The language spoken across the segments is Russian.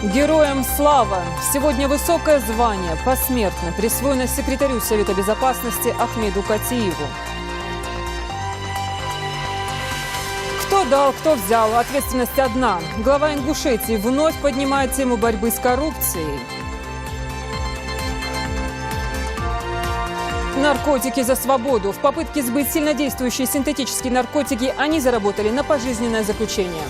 Героям слава! Сегодня высокое звание посмертно присвоено секретарю Совета Безопасности Ахмеду Катиеву. Кто дал, кто взял, ответственность одна. Глава Ингушетии вновь поднимает тему борьбы с коррупцией. Наркотики за свободу. В попытке сбыть сильнодействующие синтетические наркотики они заработали на пожизненное заключение.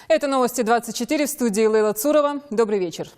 Это новости 24, в студии Лейла Цурова. Добрый вечер.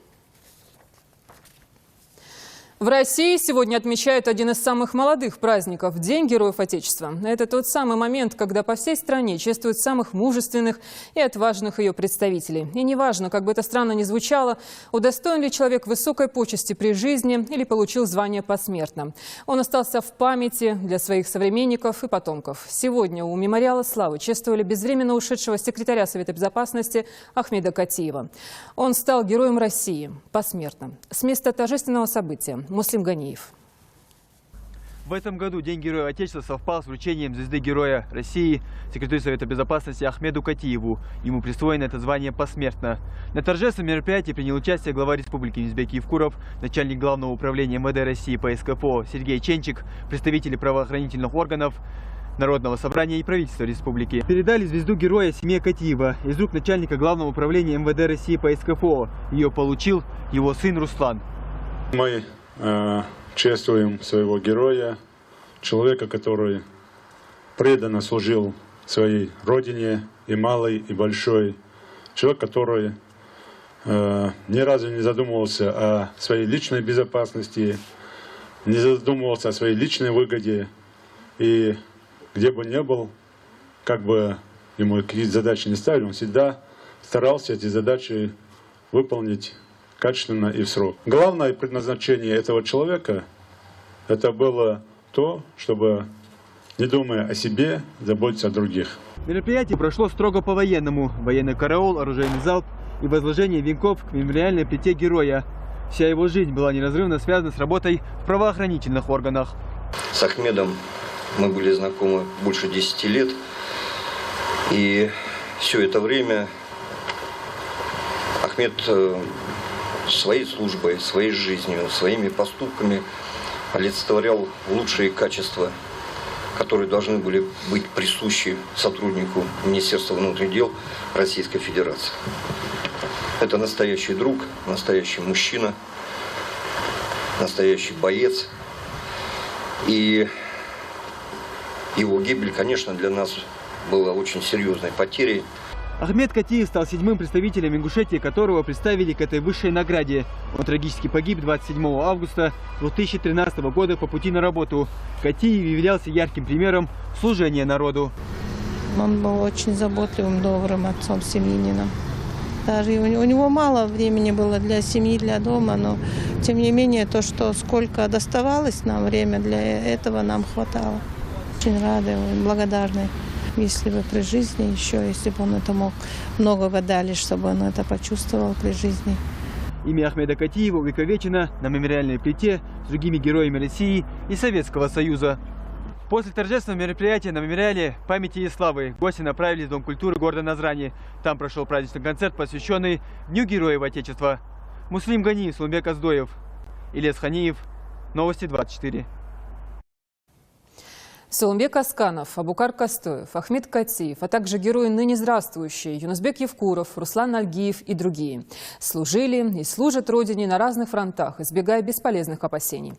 В России сегодня отмечают один из самых молодых праздников – День Героев Отечества. Это тот самый момент, когда по всей стране чествуют самых мужественных и отважных ее представителей. И неважно, как бы это странно ни звучало, удостоен ли человек высокой почести при жизни или получил звание посмертно. Он остался в памяти для своих современников и потомков. Сегодня у мемориала славы чествовали безвременно ушедшего секретаря Совета Безопасности Ахмеда Катиева. Он стал героем России посмертно. С места торжественного события Муслим Ганиев. В этом году День Героя Отечества совпал с вручением звезды Героя России секретарю Совета Безопасности Ахмеду Катиеву. Ему присвоено это звание посмертно. На торжественном мероприятии принял участие глава Республики Узбек Евкуров, начальник Главного управления МВД России по СКФО Сергей Ченчик, представители правоохранительных органов, Народного собрания и правительства республики. Передали звезду Героя семье Катиева из рук начальника Главного управления МВД России по СКФО. Ее получил его сын Руслан. Мы чествуем своего героя, человека, который преданно служил своей родине, и малой, и большой. Человек, который ни разу не задумывался о своей личной безопасности, не задумывался о своей личной выгоде. И где бы ни был, как бы ему какие-то задачи не ставили, он всегда старался эти задачи выполнить качественно и в срок. Главное предназначение этого человека – это было то, чтобы, не думая о себе, заботиться о других. Мероприятие прошло строго по-военному. Военный караул, оружейный залп и возложение венков к мемориальной плите героя. Вся его жизнь была неразрывно связана с работой в правоохранительных органах. С Ахмедом мы были знакомы больше 10 лет. И все это время Ахмед своей службой, своей жизнью, своими поступками олицетворял лучшие качества, которые должны были быть присущи сотруднику Министерства внутренних дел Российской Федерации. Это настоящий друг, настоящий мужчина, настоящий боец. И его гибель, конечно, для нас была очень серьезной потерей. Ахмед Катиев стал седьмым представителем Ингушетии, которого представили к этой высшей награде. Он трагически погиб 27 августа 2013 года по пути на работу. Катиев являлся ярким примером служения народу. Он был очень заботливым, добрым отцом, семьянином. Даже у него мало времени было для семьи, для дома, но тем не менее то, что сколько доставалось нам время для этого, нам хватало. Очень рады, благодарны. Если бы при жизни еще, если бы он это мог, многого дали, чтобы он это почувствовал при жизни. Имя Ахмеда Катиева увековечено на мемориальной плите с другими героями России и Советского Союза. После торжественного мероприятия на мемориале памяти и славы гости направились в Дом культуры города Назрани. Там прошел праздничный концерт, посвященный Дню Героев Отечества. Муслим Ганиев, Сулумбек Аздоев, Ильяс Ханиев. Новости 24. Сулумбек Асканов, Абукар Кастоев, Ахмед Катиев, а также герои ныне здравствующие Юнусбек Евкуров, Руслан Альгиев и другие служили и служат Родине на разных фронтах, избегая бесполезных опасений.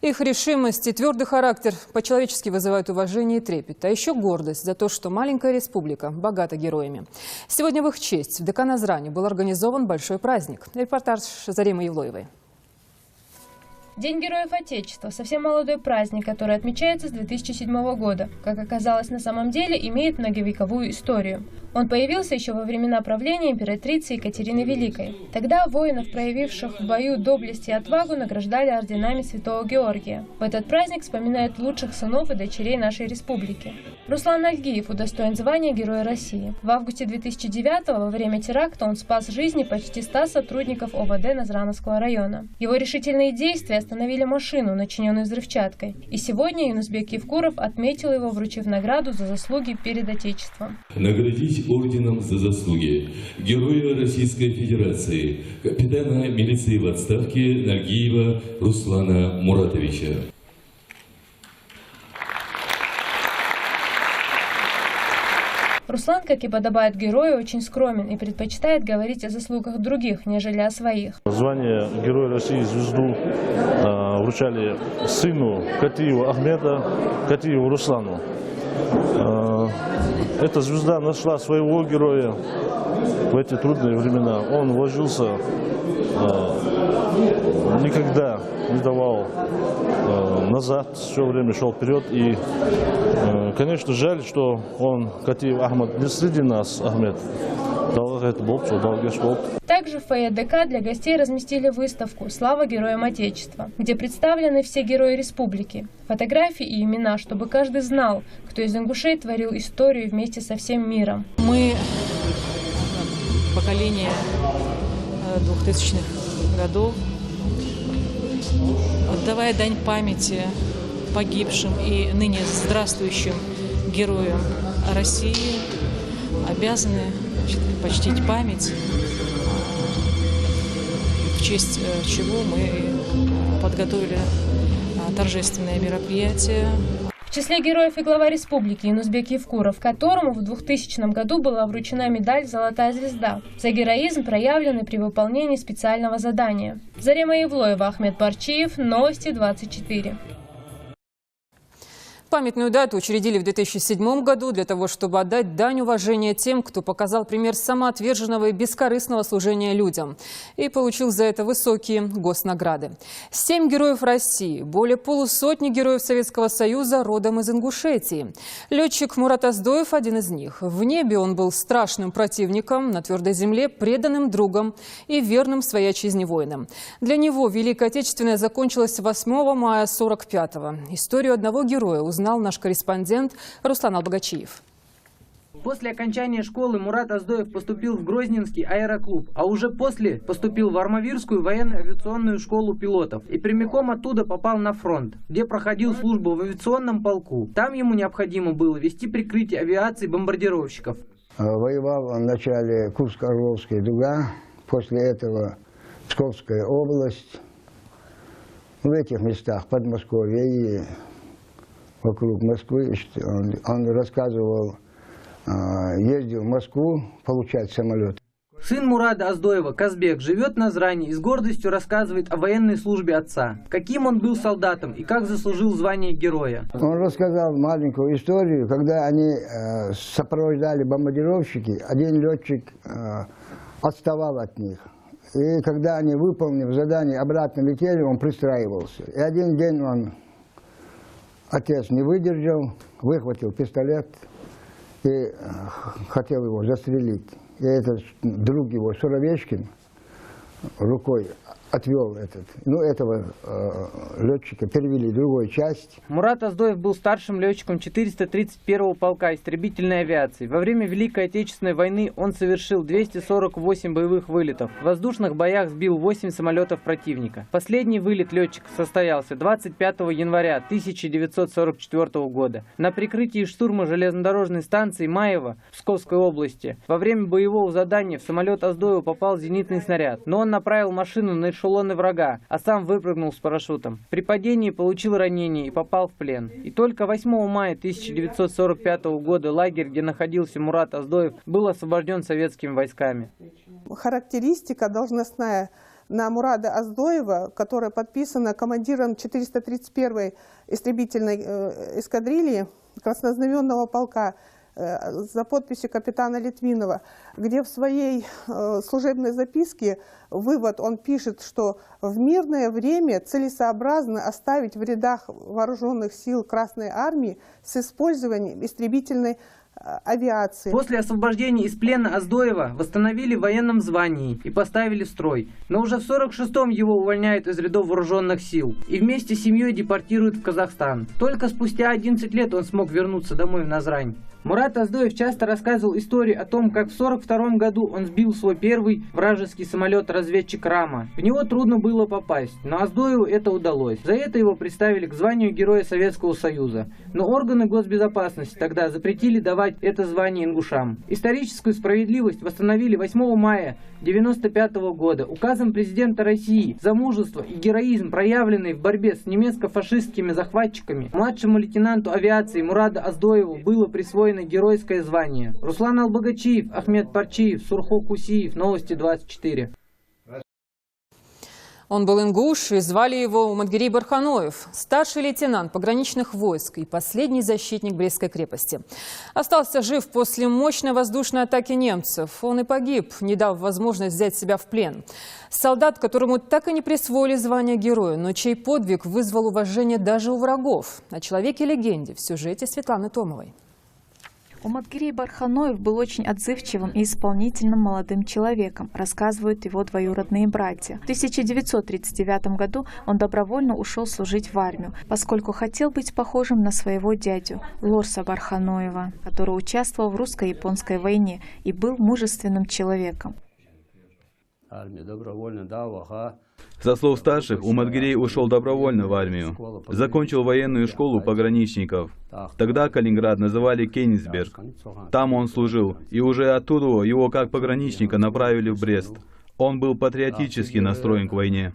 Их решимость и твердый характер по-человечески вызывают уважение и трепет, а еще гордость за то, что маленькая республика богата героями. Сегодня в их честь в ДК Назрани был организован большой праздник. Репортаж Заремы Евлоевой. День Героев Отечества – совсем молодой праздник, который отмечается с 2007 года. Как оказалось, на самом деле имеет многовековую историю. Он появился еще во времена правления императрицы Екатерины Великой. Тогда воинов, проявивших в бою доблесть и отвагу, награждали орденами Святого Георгия. В этот праздник вспоминают лучших сынов и дочерей нашей республики. Руслан Альгиев удостоен звания Героя России. В августе 2009-го во время теракта он спас жизни почти 100 сотрудников ОВД Назрановского района. Его решительные действия остановили машину, начиненную взрывчаткой. И сегодня Юнусбек Евкуров отметил его, вручив награду за заслуги перед Отечеством. Наградить орденом за заслуги Героя Российской Федерации, капитана милиции в отставке Нагиева Руслана Муратовича. Руслан, как и подобает герою, очень скромен и предпочитает говорить о заслугах других, нежели о своих. Звание Героя России звезду вручали сыну Катиеву Ахмеда, Катиеву Руслану. Эта звезда нашла своего героя в эти трудные времена. Он вложился, никогда не давал назад, все время шел вперед. И, конечно, жаль, что он, Катиев Ахмед, не среди нас, Ахмед. Также в фойе ДК для гостей разместили выставку «Слава героям Отечества», где представлены все герои республики, фотографии и имена, чтобы каждый знал, кто из ингушей творил историю вместе со всем миром. Мы поколение 2000-х годов, отдавая дань памяти погибшим и ныне здравствующим героям России, обязаны почтить память, в честь чего мы подготовили торжественное мероприятие. В числе героев и глава республики Юнусбек Евкуров, которому в 2000 году была вручена медаль «Золотая звезда» за героизм, проявленный при выполнении специального задания. Зарема Евлоева, Ахмед Барчиев, Новости 24. Памятную дату учредили в 2007 году для того, чтобы отдать дань уважения тем, кто показал пример самоотверженного и бескорыстного служения людям и получил за это высокие госнаграды. 7 героев России, более полусотни героев Советского Союза родом из Ингушетии. Летчик Мурат Оздоев – один из них. В небе он был страшным противником, на твердой земле преданным другом и верным своей отчизне воином. Для него Великая Отечественная закончилась 8 мая 1945-го. Историю одного героя узнал наш корреспондент Руслан Албагачиев. После окончания школы Мурат Оздоев поступил в Грозненский аэроклуб, а уже после поступил в Армавирскую военно-авиационную школу пилотов и прямиком оттуда попал на фронт, где проходил службу в авиационном полку. Там ему необходимо было вести прикрытие авиации бомбардировщиков. Воевал он в начале Курско-Орловская дуга, после этого Псковская область, в этих местах Подмосковье и вокруг Москвы. Он рассказывал, ездил в Москву получать самолет. Сын Мурада Оздоева, Казбек, живет на Зране и с гордостью рассказывает о военной службе отца. Каким он был солдатом и как заслужил звание героя. Он рассказал маленькую историю, когда они сопровождали бомбардировщики, один летчик отставал от них. И когда они, выполнив задание, обратно летели, он пристраивался. И один день отец не выдержал, выхватил пистолет и хотел его застрелить. И этот друг его, Суровечкин, рукой отвел этого летчика, перевели в другую часть. Мурат Оздоев был старшим летчиком 431-го полка истребительной авиации. Во время Великой Отечественной войны он совершил 248 боевых вылетов. В воздушных боях сбил 8 самолетов противника. Последний вылет летчика состоялся 25 января 1944 года на прикрытии штурма железнодорожной станции Маево в Псковской области. Во время боевого задания в самолет Оздоева попал зенитный снаряд, но он направил машину на эшелоны врага, а сам выпрыгнул с парашютом. При падении получил ранение и попал в плен. И только 8 мая 1945 года лагерь, где находился Мурат Оздоев, был освобожден советскими войсками. Характеристика должностная на Мурада Оздоева, которая подписана командиром 431-й истребительной эскадрильи краснознаменного полка за подписью капитана Литвинова, где в своей служебной записке вывод он пишет, что в мирное время целесообразно оставить в рядах вооруженных сил Красной Армии с использованием истребительной авиации. После освобождения из плена Оздоева восстановили в военном звании и поставили в строй. Но уже в 1946-м его увольняют из рядов вооруженных сил и вместе с семьей депортируют в Казахстан. Только спустя 11 лет он смог вернуться домой в Назрань. Мурат Оздоев часто рассказывал истории о том, как в 1942 году он сбил свой первый вражеский самолет-разведчик «Рама». В него трудно было попасть, но Оздоеву это удалось. За это его представили к званию Героя Советского Союза. Но органы госбезопасности тогда запретили давать это звание ингушам. Историческую справедливость восстановили 8 мая 1995 года указом президента России за мужество и героизм, проявленный в борьбе с немецко-фашистскими захватчиками. Младшему лейтенанту авиации Мураду Оздоеву было присвоено геройское звание. Руслан Албагачиев, Ахмед Парчиев, Сурхо Кусиев, Новости 24. Он был ингуш, и звали его Умадгирей Барханоев, старший лейтенант пограничных войск и последний защитник Брестской крепости. Остался жив после мощной воздушной атаки немцев. Он и погиб, не дав возможность взять себя в плен. Солдат, которому так и не присвоили звание героя, но чей подвиг вызвал уважение даже у врагов. О человеке-легенде в сюжете Светланы Томовой. Умадгирей Барханоев был очень отзывчивым и исполнительным молодым человеком, рассказывают его двоюродные братья. В 1939 году он добровольно ушел служить в армию, поскольку хотел быть похожим на своего дядю Лорса Барханоева, который участвовал в русско-японской войне и был мужественным человеком. Армия добровольно, да, ага. Со слов старших, Умадгирей ушел добровольно в армию. Закончил военную школу пограничников. Тогда Калининград называли Кенигсберг. Там он служил, и уже оттуда его как пограничника направили в Брест. Он был патриотически настроен к войне.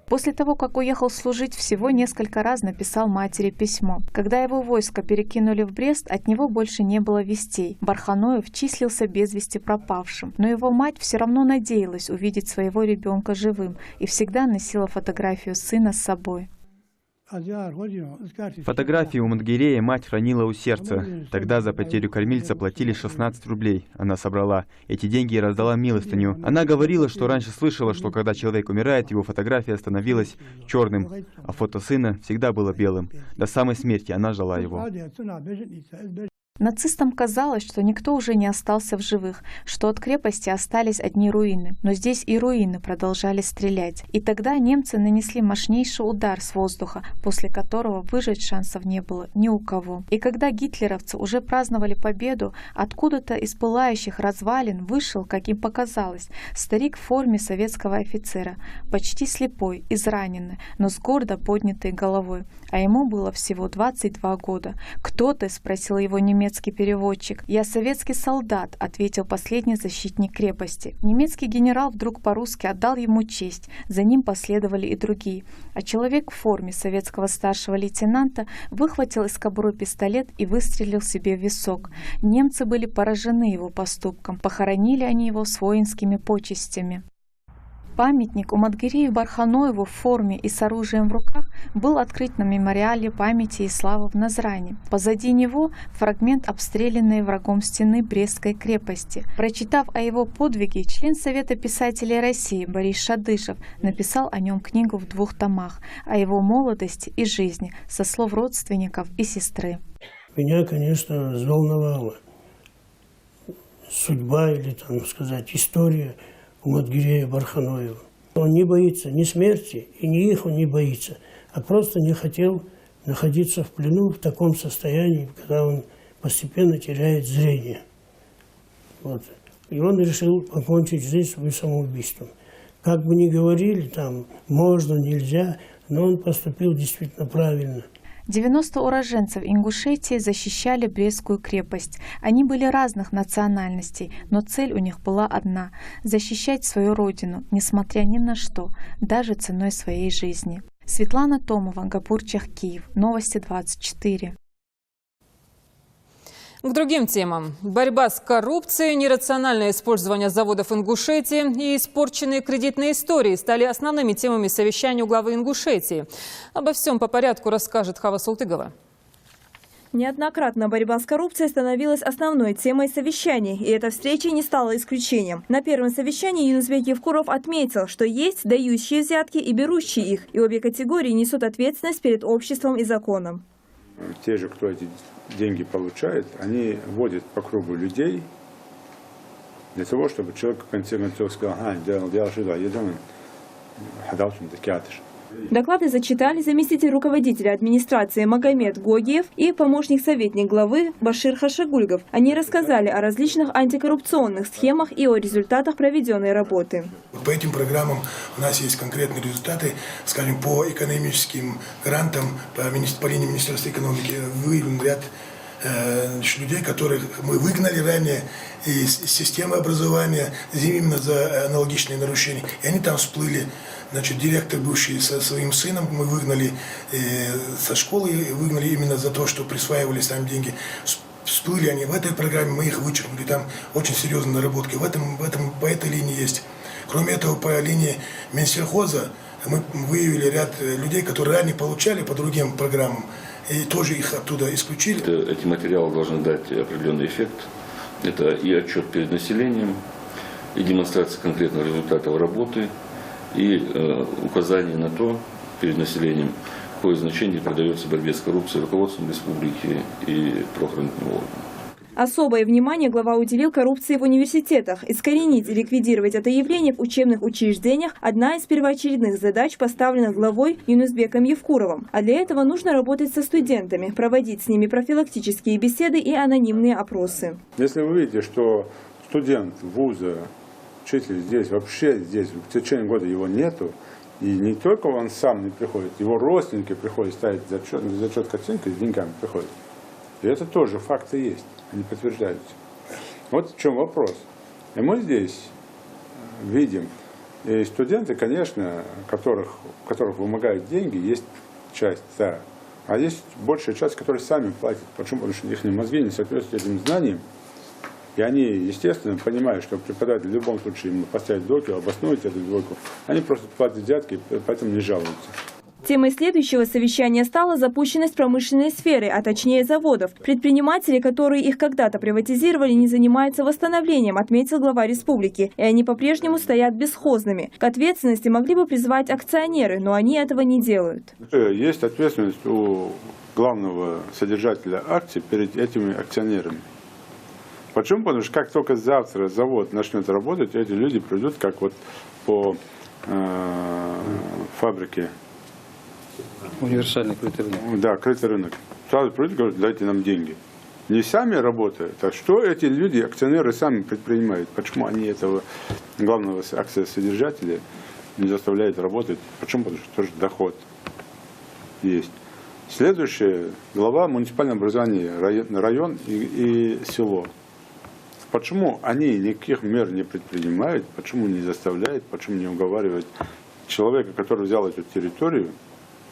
После того, как уехал служить, всего несколько раз написал матери письмо. Когда его войско перекинули в Брест, от него больше не было вестей. Барханоев числился без вести пропавшим. Но его мать все равно надеялась увидеть своего ребенка живым и всегда носила фотографию сына с собой. Фотографии Умадгирея мать хранила у сердца. Тогда за потерю кормильца платили 16 рублей. Она собрала эти деньги и раздала милостыню. Она говорила, что раньше слышала, что когда человек умирает, его фотография становилась черным, а фото сына всегда было белым. До самой смерти она ждала его. Нацистам казалось, что никто уже не остался в живых, что от крепости остались одни руины. Но здесь и руины продолжали стрелять. И тогда немцы нанесли мощнейший удар с воздуха, после которого выжить шансов не было ни у кого. И когда гитлеровцы уже праздновали победу, откуда-то из пылающих развалин вышел, как им показалось, старик в форме советского офицера, почти слепой, израненный, но с гордо поднятой головой. А ему было всего 22 года. «Кто ты?» — спросил его немецкий переводчик. «Я советский солдат», — ответил последний защитник крепости. Немецкий генерал вдруг по-русски отдал ему честь. За ним последовали и другие. А человек в форме советского старшего лейтенанта выхватил из кобуры пистолет и выстрелил себе в висок. Немцы были поражены его поступком. Похоронили они его с воинскими почестями. Памятник Умадгирею Барханоеву в форме и с оружием в руках был открыт на мемориале памяти и славы в Назрани. Позади него фрагмент обстрелянной врагом стены Брестской крепости. Прочитав о его подвиге, член Совета писателей России Борис Шадышев написал о нем книгу в 2 томах о его молодости и жизни со слов родственников и сестры. Меня, конечно, взволновала судьба или, там сказать, история Умадгирея Барханоева. Он не боится ни смерти, и ни их он не боится, а просто не хотел находиться в плену в таком состоянии, когда он постепенно теряет зрение. Вот. И он решил покончить жизнь своим самоубийством. Как бы ни говорили, там, можно, нельзя, но он поступил действительно правильно. 90 уроженцев Ингушетии защищали Брестскую крепость. Они были разных национальностей, но цель у них была одна – защищать свою родину, несмотря ни на что, даже ценой своей жизни. Светлана Томова, Гапурчах, Киев. Новости 24. К другим темам. Борьба с коррупцией, нерациональное использование заводов Ингушетии и испорченные кредитные истории стали основными темами совещания у главы Ингушетии. Обо всем по порядку расскажет Хава Султыгова. Неоднократно борьба с коррупцией становилась основной темой совещаний, и эта встреча не стала исключением. На первом совещании Юнусбек Евкуров отметил, что есть дающие взятки и берущие их, и обе категории несут ответственность перед обществом и законом. Те же, кто эти деньги получает, они водят по кругу людей для того, чтобы человек в конце концов сказал: делал сюда, я думаю, Доклады зачитали заместитель руководителя администрации Магомед Гогиев и помощник-советник главы Башир Хашагульгов. Они рассказали о различных антикоррупционных схемах и о результатах проведенной работы. По этим программам у нас есть конкретные результаты, скажем, по экономическим грантам, по линии Министерства экономики выявлен ряд людей, которых мы выгнали ранее из системы образования именно за аналогичные нарушения. И они там всплыли. Значит, директор бывший со своим сыном мы выгнали со школы, выгнали именно за то, что присваивались там деньги. Всплыли они в этой программе, мы их вычеркнули. Там очень серьезные наработки. По этой линии есть. Кроме этого, по линии Минсельхоза мы выявили ряд людей, которые ранее получали по другим программам, и тоже их оттуда исключили. Эти материалы должны дать определенный эффект. Это и отчет перед населением, и демонстрация конкретных результатов работы, и указание на то перед населением, какое значение придается борьбе с коррупцией руководством республики и правоохранительным органам. Особое внимание глава уделил коррупции в университетах. Искоренить и ликвидировать это явление в учебных учреждениях – одна из первоочередных задач, поставленных главой Юнусбеком Евкуровым. А для этого нужно работать со студентами, проводить с ними профилактические беседы и анонимные опросы. Если вы видите, что студент вуза, учитель здесь, вообще здесь, в течение года его нету, и не только он сам не приходит, его родственники приходят ставить зачет к оценке, с деньгами приходят. И это тоже факты есть, они подтверждаются. Вот в чем вопрос. И мы здесь видим, и студенты, конечно, которых вымогают деньги, есть часть, да, а есть большая часть, которые сами платят. Почему? Потому что их мозги не соответствуют этим знаниям. И они, естественно, понимают, что преподаватель в любом случае ему поставит двойку, обоснует эту двойку. Они просто платят взятки, поэтому не жалуются. Темой следующего совещания стала запущенность промышленной сферы, а точнее заводов. Предприниматели, которые их когда-то приватизировали, не занимаются восстановлением, отметил глава республики. И они по-прежнему стоят бесхозными. К ответственности могли бы призвать акционеры, но они этого не делают. Есть ответственность у главного содержателя акций перед этими акционерами. Почему? Потому что как только завтра завод начнет работать, эти люди придут, как вот по фабрике. Универсальный крытый рынок. Да, крытый рынок. Сразу придут и говорят: дайте нам деньги. Не сами работают, а что эти люди, акционеры, сами предпринимают? Почему они этого главного акциосодержателя не заставляют работать? Почему? Потому что тоже доход есть. Следующая глава муниципального образования, район и село. Почему они никаких мер не предпринимают, почему не заставляют, почему не уговаривают человека, который взял эту территорию,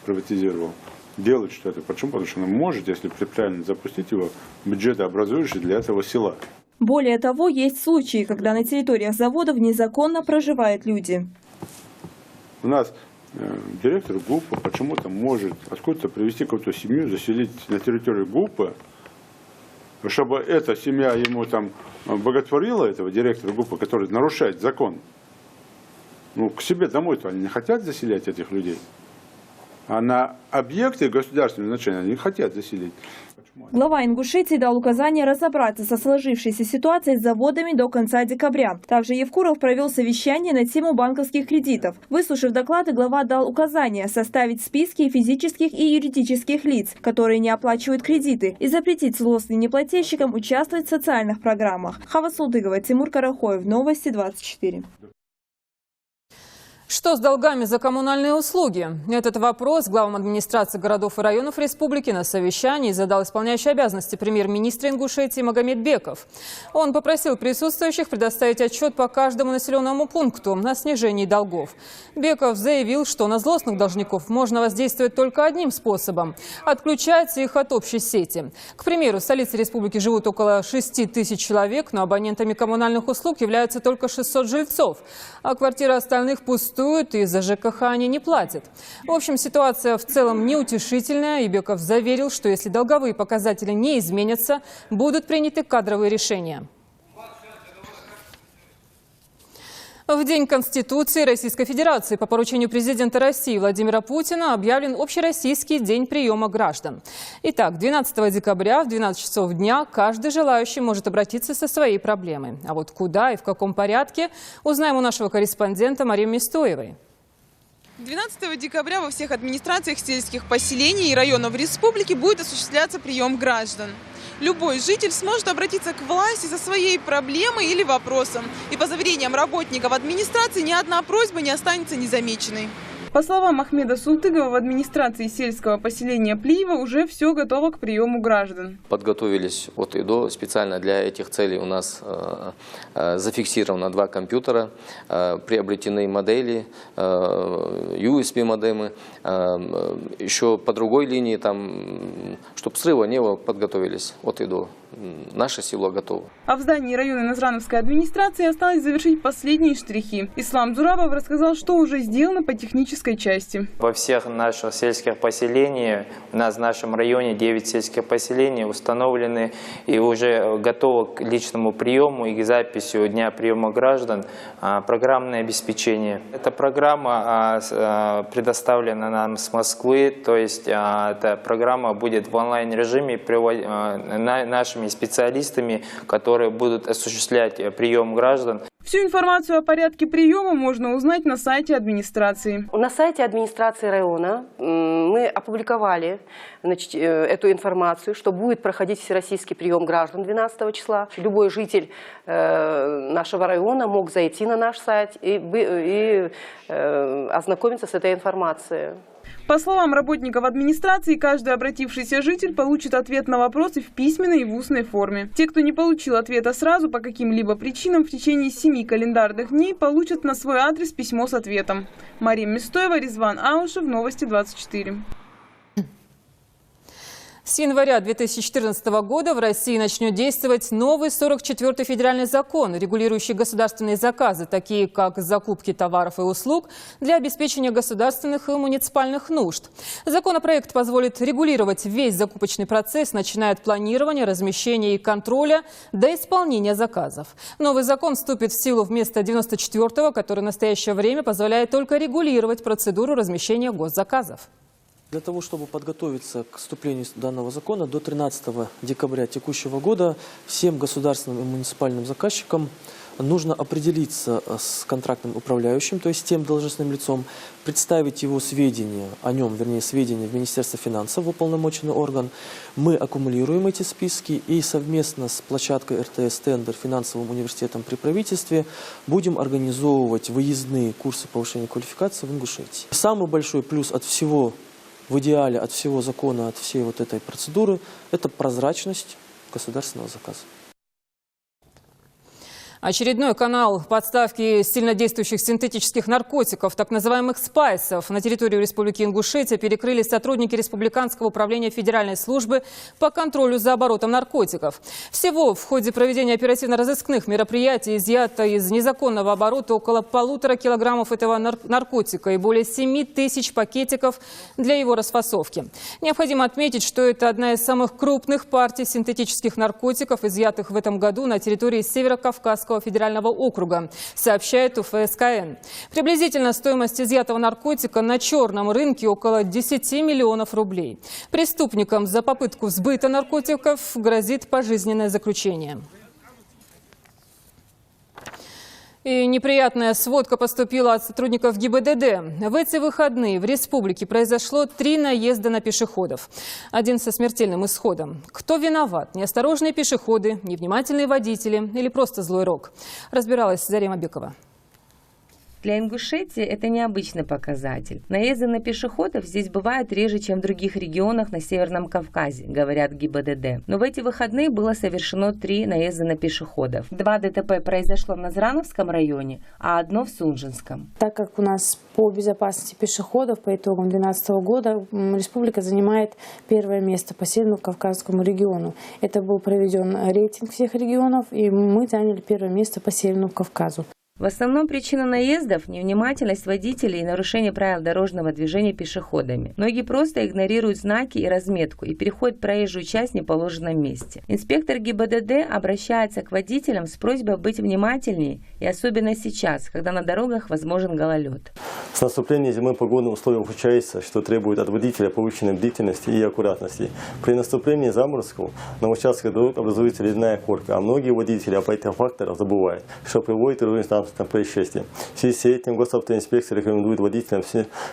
приватизировал, делать что-то? Почему? Потому что он может, если правильно запустить его, бюджетообразующий для этого села. Более того, есть случаи, когда на территориях заводов незаконно проживают люди. У нас директор ГУПа почему-то может откуда-то привезти какую-то семью, заселить на территорию ГУПа, чтобы эта семья ему там боготворила, этого директора ГУПа, который нарушает закон. Ну, к себе домой-то они не хотят заселять этих людей. А на объекты государственного значения они не хотят заселить. Глава Ингушетии дал указание разобраться со сложившейся ситуацией с заводами до конца декабря. Также Евкуров провел совещание на тему банковских кредитов. Выслушав доклады, глава дал указание составить списки физических и юридических лиц, которые не оплачивают кредиты, и запретить злостным неплательщикам участвовать в социальных программах. Хава Султыгова, Тимур Карахоев, Новости 24. Что с долгами за коммунальные услуги? Этот вопрос главам администрации городов и районов республики на совещании задал исполняющий обязанности премьер-министра Ингушетии Магомед Беков. Он попросил присутствующих предоставить отчет по каждому населенному пункту о снижении долгов. Беков заявил, что на злостных должников можно воздействовать только одним способом – отключать их от общей сети. К примеру, в столице республики живут около 6 тысяч человек, но абонентами коммунальных услуг являются только 600 жильцов, а квартиры остальных пустуют, и за ЖКХ они не платят. В общем, ситуация в целом неутешительная, и Беков заверил, что если долговые показатели не изменятся, будут приняты кадровые решения. В День Конституции Российской Федерации по поручению президента России Владимира Путина объявлен Общероссийский день приема граждан. Итак, 12 декабря в 12 часов дня каждый желающий может обратиться со своей проблемой. А вот куда и в каком порядке, узнаем у нашего корреспондента Марии Мистоевой. 12 декабря во всех администрациях сельских поселений и районов республики будет осуществляться прием граждан. Любой житель сможет обратиться к власти со своей проблемой или вопросом. И по заверениям работников администрации ни одна просьба не останется незамеченной. По словам Ахмеда Султыгова, в администрации сельского поселения Плиево уже все готово к приему граждан. Подготовились от и до. Специально для этих целей у нас зафиксировано 2 компьютера, приобретены модели, USB-модемы. Еще по другой линии, чтобы срыва не было, подготовились от и до. Наше село готово. А в здании районной Назрановской администрации осталось завершить последние штрихи. Ислам Зурабов рассказал, что уже сделано по технической части. Во всех наших сельских поселениях, у нас в нашем районе 9 сельских поселений установлены и уже готовы к личному приему и к записи дня приема граждан программное обеспечение. Эта программа предоставлена нам с Москвы, то есть эта программа будет в онлайн-режиме нашими специалистами, которые будут осуществлять прием граждан. Всю информацию о порядке приема можно узнать на сайте администрации. На сайте администрации района мы опубликовали эту информацию, что будет проходить всероссийский прием граждан 12 числа. Любой житель нашего района мог зайти на наш сайт и ознакомиться с этой информацией. По словам работников администрации, каждый обратившийся житель получит ответ на вопросы в письменной и в устной форме. Те, кто не получил ответа сразу по каким-либо причинам, в течение 7 календарных дней получат на свой адрес письмо с ответом. Мария Мистоева, Резван Аушев, Новости 24. С января 2014 года в России начнет действовать новый 44-й федеральный закон, регулирующий государственные заказы, такие как закупки товаров и услуг для обеспечения государственных и муниципальных нужд. Законопроект позволит регулировать весь закупочный процесс, начиная от планирования, размещения и контроля до исполнения заказов. Новый закон вступит в силу вместо 94-го, который в настоящее время позволяет только регулировать процедуру размещения госзаказов. Для того, чтобы подготовиться к вступлению данного закона, до 13 декабря текущего года всем государственным и муниципальным заказчикам нужно определиться с контрактным управляющим, то есть тем должностным лицом, представить его сведения о нем, вернее, сведения в Министерство финансов, в уполномоченный орган. Мы аккумулируем эти списки и совместно с площадкой РТС «Тендер» финансовым университетом при правительстве будем организовывать выездные курсы повышения квалификации в Ингушетии. Самый большой плюс от всего, в идеале от всего закона, от всей вот этой процедуры, это прозрачность государственного заказа. Очередной канал подставки сильнодействующих синтетических наркотиков, так называемых спайсов, на территорию Республики Ингушетия перекрыли сотрудники Республиканского управления Федеральной службы по контролю за оборотом наркотиков. Всего в ходе проведения оперативно-розыскных мероприятий изъято из незаконного оборота около 1,5 килограммов этого наркотика и более 7 тысяч пакетиков для его расфасовки. Необходимо отметить, что это одна из самых крупных партий синтетических наркотиков, изъятых в этом году на территории Северо-Кавказского федерального округа, сообщает УФСКН. Приблизительно стоимость изъятого наркотика на черном рынке около 10 миллионов рублей. Преступникам за попытку сбыта наркотиков грозит пожизненное заключение. И неприятная сводка поступила от сотрудников ГИБДД. В эти выходные в республике произошло 3 наезда на пешеходов. Один со смертельным исходом. Кто виноват? Неосторожные пешеходы, невнимательные водители или просто злой рок? Разбиралась Зарема Бекова. Для Ингушетии это необычный показатель. Наезды на пешеходов здесь бывают реже, чем в других регионах на Северном Кавказе, говорят ГИБДД. Но в эти выходные было совершено 3 наезда на пешеходов. 2 ДТП произошло в Назрановском районе, а 1 в Сунжинском. Так как у нас по безопасности пешеходов по итогам 2012 года республика занимает 1-е место по Северно-Кавказскому региону. Это был проведен рейтинг всех регионов, и мы заняли 1-е место по Северному Кавказу. В основном причина наездов – невнимательность водителей и нарушение правил дорожного движения пешеходами. Многие просто игнорируют знаки и разметку и переходят проезжую часть в неположенном месте. Инспектор ГИБДД обращается к водителям с просьбой быть внимательнее, и особенно сейчас, когда на дорогах возможен гололед. С наступлением зимы погодные условия ухудшаются, что требует от водителя повышенной бдительности и аккуратности. При наступлении заморозков на участках дорог образуется ледяная корка, а многие водители об этих факторах забывают, что приводит к результатам происшествий. В связи с этим госавтоинспекция рекомендует водителям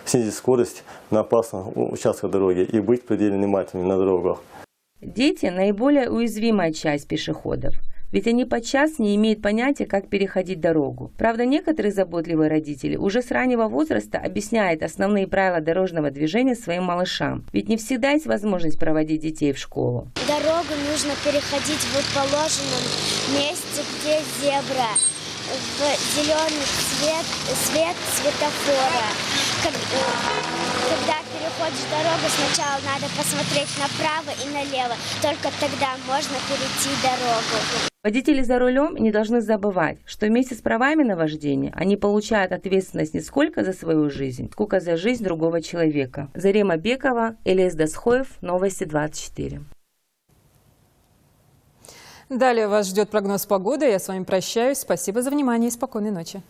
снизить скорость на опасных участках дороги и быть предельно внимательными на дорогах. Дети – наиболее уязвимая часть пешеходов. Ведь они подчас не имеют понятия, как переходить дорогу. Правда, некоторые заботливые родители уже с раннего возраста объясняют основные правила дорожного движения своим малышам. Ведь не всегда есть возможность проводить детей в школу. Дорогу нужно переходить в положенном месте, где зебра, в зеленый свет светофора. Когда переходишь дорогу, сначала надо посмотреть направо и налево. Только тогда можно перейти дорогу. Водители за рулем не должны забывать, что вместе с правами на вождение они получают ответственность не сколько за свою жизнь, сколько за жизнь другого человека. Зарема Бекова, Элиас Дасхоев, Новости 24. Далее вас ждет прогноз погоды. Я с вами прощаюсь. Спасибо за внимание и спокойной ночи.